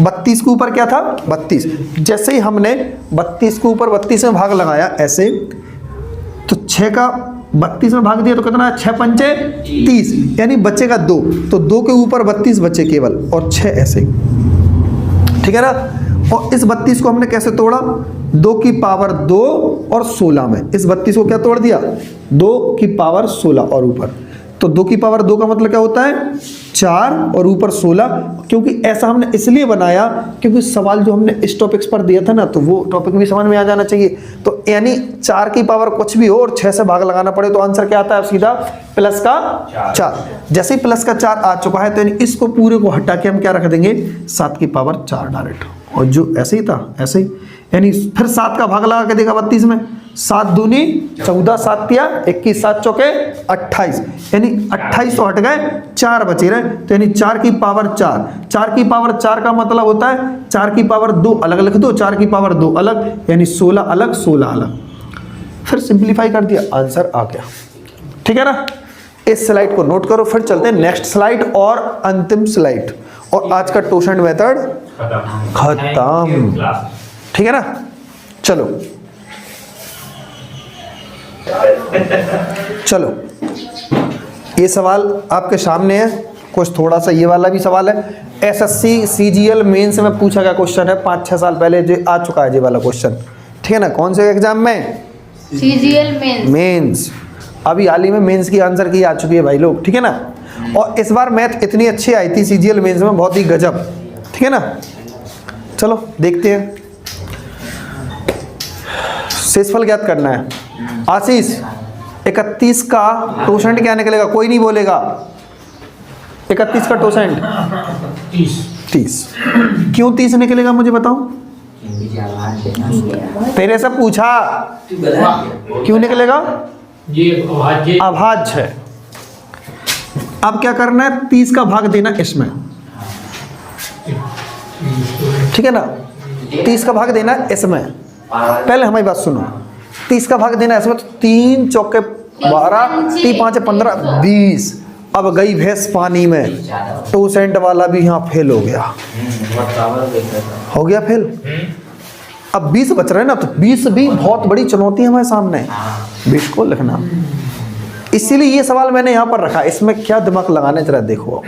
A: 32 के ऊपर क्या था? 32। जैसे ही हमने 32 के ऊपर 32 में भाग लगाया ऐसे, तो 6 का 32 में भाग दिया तो कितना है? 6 पंचे 30, यानी बचेगा 2, तो 2 के ऊपर 32 बचे केवल, और 6 ऐसे, ठीक है ना। और इस 32 को हमने कैसे तोड़ा? 2 की पावर 2 और 16 में। इस 32 को क्या तोड़ दिया? 2 की पावर 16 और ऊपर, तो 2 की पावर 2 का मतलब क्या होता है? 4 और ऊपर 16, क्योंकि ऐसा हमने इसलिए बनाया क्योंकि सवाल जो हमने इस टॉपिक्स पर दिया था ना, तो वो टॉपिक भी समझ में आ जाना चाहिए। तो यानी 4 की पावर कुछ भी हो और 6 से भाग लगाना पड़े, तो आंसर क्या आता है? सीधा प्लस का 4। जैसे ही प्लस का 4 आ चुका है, तो यानी इसको पूरे को हटा के हम क्या रख देंगे? 7 की पावर 4 डायरेक्ट, और जो ऐसे ही था ऐसे ही। यानी फिर 7 का भाग लगा के देखा 32 में, 7 दूनी 14, 7 तिया 21, 7 चौके 28, यानी 28 तो हट गए, 4 बचे रहे, तो यानी 4 की पावर 4। 4 की पावर 4 का मतलब होता है 4 की पावर 2 अलग लिख दो, 4 की पावर 2 अलग, यानी 16 अलग 16 अलग। फिर सिंप्लीफाई कर दिया, आंसर आ गया। ठीक है ना। इस स्लाइड को नोट करो, फिर चलते हैं नेक्स्ट स्लाइड और अंतिम स्लाइड, और आज का टोसेंट मेथड खत्म। ठीक है ना। चलो चलो, ये सवाल आपके सामने है, कुछ थोड़ा सा ये वाला भी सवाल है। एसएससी सीजीएल मेंस में पूछा गया क्वेश्चन है, 5-6 साल पहले जो आ चुका है ये वाला क्वेश्चन, ठीक है ना। कौन से एग्जाम में?
B: CGL mains.
A: मेंस। अभी हाल ही में मेंस की आंसर की आ चुकी है भाई लोग, ठीक है ना। और इस बार मैथ इतनी अच्छी आई थी सीजीएल मेंस में, बहुत ही गजब, ठीक है ना। चलो देखते हैं, शेषफल ज्ञात करना है। आशीष 31 का टोसेंट क्या निकलेगा? कोई नहीं बोलेगा। 31 का टोसेंट 30। क्यों 30 निकलेगा मुझे बताओ? तेरे से पूछा क्यों निकलेगा? ये अभाज्य है। अब क्या करना है? 30 का भाग देना इसमें, ठीक है ना। 30 का भाग देना इसमें। पहले हमारी बात सुनो, 30 का भाग देना इसमें, तो 3 चौके 12, 3 5 15 20। अब गई भैंस पानी में। टोसेंट वाला भी यहाँ फेल हो गया, हो गया फेल। अब 20 बच रहे हैं ना, तो 20 भी बहुत बड़ी चुनौती है हमारे सामने, 20 को लिखना। इसीलिए ये सवाल मैंने यहाँ पर रखा। इसमें क्या दिमाग लगाने जरा देखो,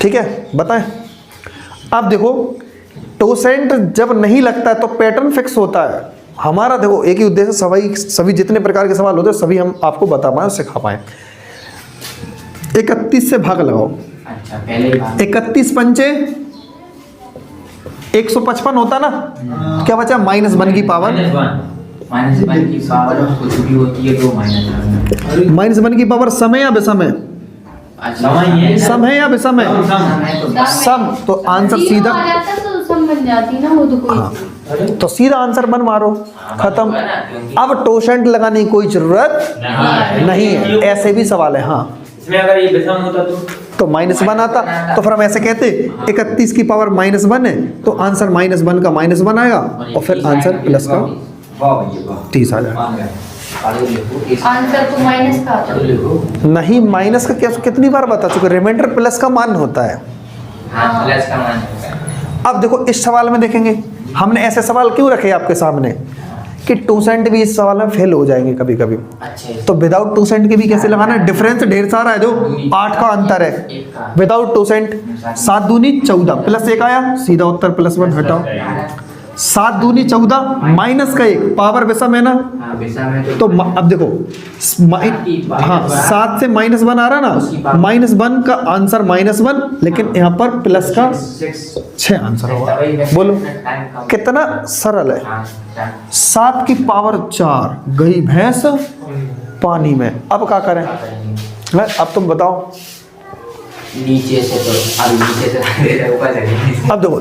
A: ठीक है, बताएं। अब देखो, टोसेंट जब नहीं लगता है तो पैटर्न फिक्स होता है हमारा। देखो एक ही उद्देश्य, सभी जितने प्रकार के सवाल होते हैं सभी हम आपको बता पाए, सिखा पाए। 31 से भाग लगाओ।
C: अच्छा, पहले
A: 31 पंचे 155 होता ना, क्या बचा? -1 की पावर।
C: -1 की पावर कुछ भी होती है तो
A: -1 की पावर सम है या विषम है? सम है या विषम है? सम। तो आंसर सीधा
B: आ जाता तो सम बन जाती ना वो, तो कोई
A: हाँ, तो सीधा आंसर बन मारो, खत्म। अब टोसेंट लगाने की कोई जरूरत नहीं है। ऐसे भी सवाल है, हाँ।
D: इसमें अगर ये विषम होता तो
A: -1 आता, तो फिर हम ऐसे कहते 31 की पावर -1 है, तो आंसर -1 का -1 आएगा, और फिर आंसर प्लस का 30 आ जाएगा।
B: आंसर तो माइनस का आता है।
A: नहीं, माइनस का क्या, कितनी बार बता चुके, रिमाइंडर प्लस का मान होता है।
C: हाँ, प्लस का मान होता है।
A: अब देखो इस सवाल में देखेंगे, हमने ऐसे सवाल क्यों रखे आपके सामने कि टोसेंट भी इस सवाल में फेल हो जाएंगे कभी कभी।
C: अच्छा,
A: तो विदाउट टोसेंट के भी कैसे लगाना है? डिफरेंस ढेर सारा है, जो 8 का अंतर है। विदाउट टोसेंट 7 दूनी 14, प्लस 1 आया, सीधा उत्तर +1 हटाओ। 7 दूनी 14, -1 पावर विषम है ना,
C: हाँ, विषम है
A: तो अब देखो हाँ 7 से -1 आ रहा ना, -1 का आंसर -1, लेकिन यहाँ पर प्लस का 6 आंसर होगा। बोलो कितना सरल है। 7 की पावर 4, गई भैंस पानी में। अब क्या करें? अब तुम बताओ।
C: नीचे से तो अब नीचे से ऊपर चले।
A: अब देखो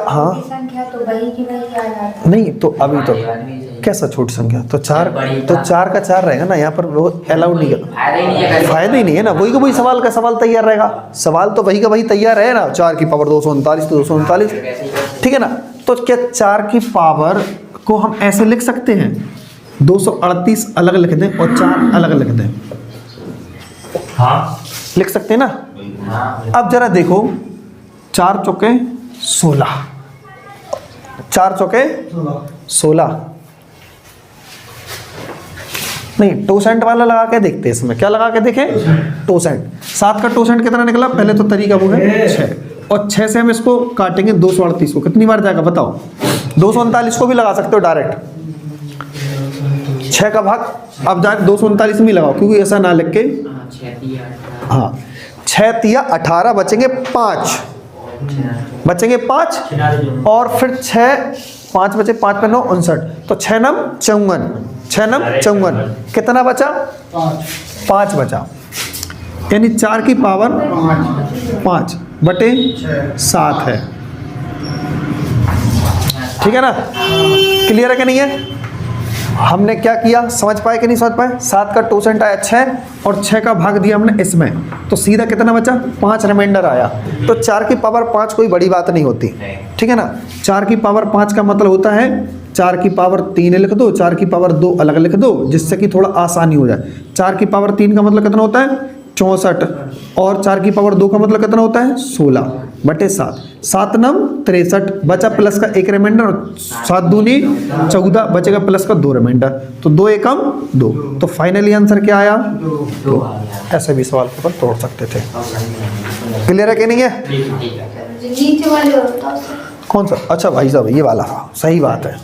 A: हाँ,
B: संख्या तो वही की वही आ जाती
A: नहीं तो अभी तो कैसा छोटी संख्या, तो 4 का 4 रहेगा ना, यहाँ पर वो अलाउड नहीं है, फायदा ही नहीं है ना। वही का वही सवाल का सवाल तैयार रहेगा, सवाल तो वही का वही तैयार है ना। 4 की पावर 239 तो 239, ठीक है ना। तो क्या 4 की पावर को हम ऐसे लिख सकते हैं, 238 अलग लिख दें और 4 अलग लिख दें? हाँ, लिख सकते हैं ना। अब जरा देखो, 4 चौके 16, 4 चौके 16। नहीं, टोसेंट वाला लगा के देखते हैं। इसमें क्या लगा के देखें? टोसेंट। 7 का टोसेंट कितना निकला? पहले तो तरीका वो है 6, और 6 से हम इसको काटेंगे 238 को, कितनी बार जाएगा बताओ? 239 को भी लगा सकते हो डायरेक्ट, 6 का भाग। अब जाए 239 में लगाओ, क्योंकि ऐसा ना लिख के, हाँ 6 तिया 18, बचेंगे 5, बचेंगे 5, और फिर 5 बचे, 5 पे 9 59, तो 6 नम 54, 6 नम 54, कितना बचा? 5 बचा। यानी 4 की पावर 5 बटे 7 है, ठीक है ना। क्लियर है कि नहीं है? हमने क्या किया, समझ पाए कि नहीं समझ पाए? 7 का टोसेंट आया 6, और 6 का भाग दिया हमने इसमें, तो सीधा कितना बचा? 5 रिमाइंडर आया। तो 4 की पावर 5 कोई बड़ी बात नहीं होती, ठीक है ना। 4 की पावर 5 का मतलब होता है 4 की पावर 3 लिख दो, 4 की पावर 2 अलग लिख दो, जिससे कि थोड़ा आसानी हो जाए। 4 की पावर 3 का मतलब कितना होता है? 64 और 4 की पावर 2 का मतलब कितना होता है 16 बटे 7, 7 नम 63 बचा प्लस का 1 रिमाइंडर और 7 दूनी 14 बचेगा प्लस का 2 रिमाइंडर, तो 2 एकम 2, तो फाइनली आंसर क्या आया 2। ऐसे भी सवाल के ऊपर तोड़ सकते थे। क्लियर है कि नहीं है?
B: नीचे वाले होता है सर।
A: कौन सा? अच्छा भाई साहब ये वाला, सही बात है।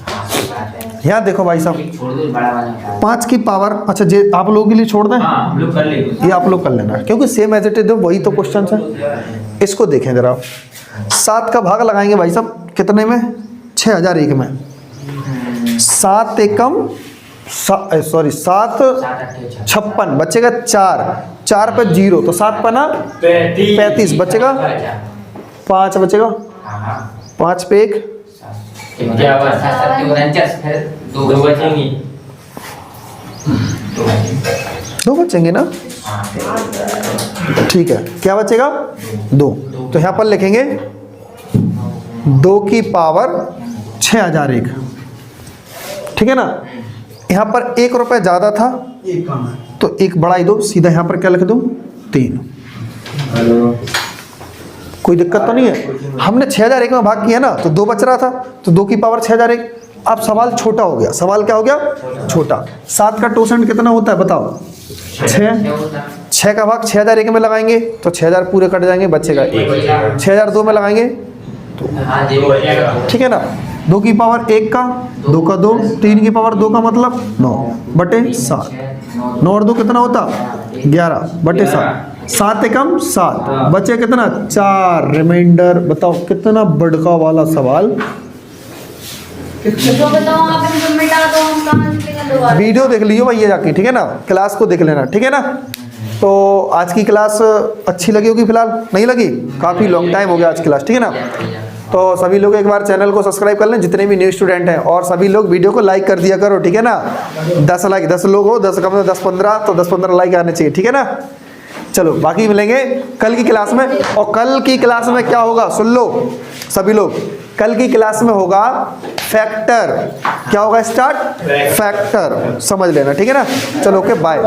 A: यहाँ देखो भाई साहब,
C: छोड़ दो बड़ा वाला
A: 5 की पावर, अच्छा जे आप लोगों के लिए छोड़ दें,
D: हाँ हम लोग कर लेंगे।
A: ये आप लोग कर लेना क्योंकि सेम एज इट इज वही तो क्वेश्चन है। इसको देखें जरा, 7 का भाग लगाएंगे भाई साहब कितने में 6001 में, 7 एकम सॉरी 7 56 बचेगा 4 पे 0 तो 7 पना 35 बचेगा 5 बचेगा 5 पे 1
C: दो बचेंगी।
A: 2 बचेंगे ना, ठीक है। क्या बचेगा 2, तो यहाँ पर लिखेंगे 2 की पावर 6001, ठीक है ना। यहाँ पर 1 रुपये ज़्यादा था तो 1 बढ़ाई दो, सीधा यहाँ पर क्या लिख दूँ 3। कोई दिक्कत तो नहीं है। हमने 6001 में भाग किया ना तो 2 बच रहा था, तो 2 की पावर 6001। अब सवाल छोटा हो गया, सवाल क्या हो गया छोटा। 7 का टोसेंट कितना होता है बताओ 6 का भाग 6001 में लगाएंगे तो 6000 पूरे कट जाएंगे, बचेगा 1। 6002 में लगाएंगे तो ठीक है ना। 2 की पावर 1 का 2 का 2, 3 की पावर 2 का मतलब 9 बटे 7, 9 और 2 कितना होता 11 बटे 7, 7 एकम 7 बचे कितना 4 रिमाइंडर। बताओ कितना बड़का वाला सवाल।
B: तो बताओ आप इनको मिटा दो, हम कहाँ से लेंगे दोबारा।
A: वीडियो देख लियो भैया जाके, ठीक है ना, क्लास को देख लेना, ठीक है ना। तो आज की क्लास अच्छी लगी होगी, फिलहाल नहीं लगी, काफ़ी लॉन्ग टाइम हो गया आज क्लास, ठीक है ना। तो सभी लोग एक बार चैनल को सब्सक्राइब कर लें जितने भी न्यू स्टूडेंट हैं, और सभी लोग वीडियो को लाइक कर दिया करो, ठीक है ना। 10 लाइक, 10 लोग हो, 10 कम 10-15, तो 10-15 लाइक आने चाहिए, ठीक है ना। चलो बाकी मिलेंगे कल की क्लास में। और कल की क्लास में क्या होगा सुन लो सभी लोग, कल की क्लास में होगा फैक्टर। क्या होगा स्टार्ट फैक्टर, समझ लेना, ठीक है ना। चलो ओके बाय।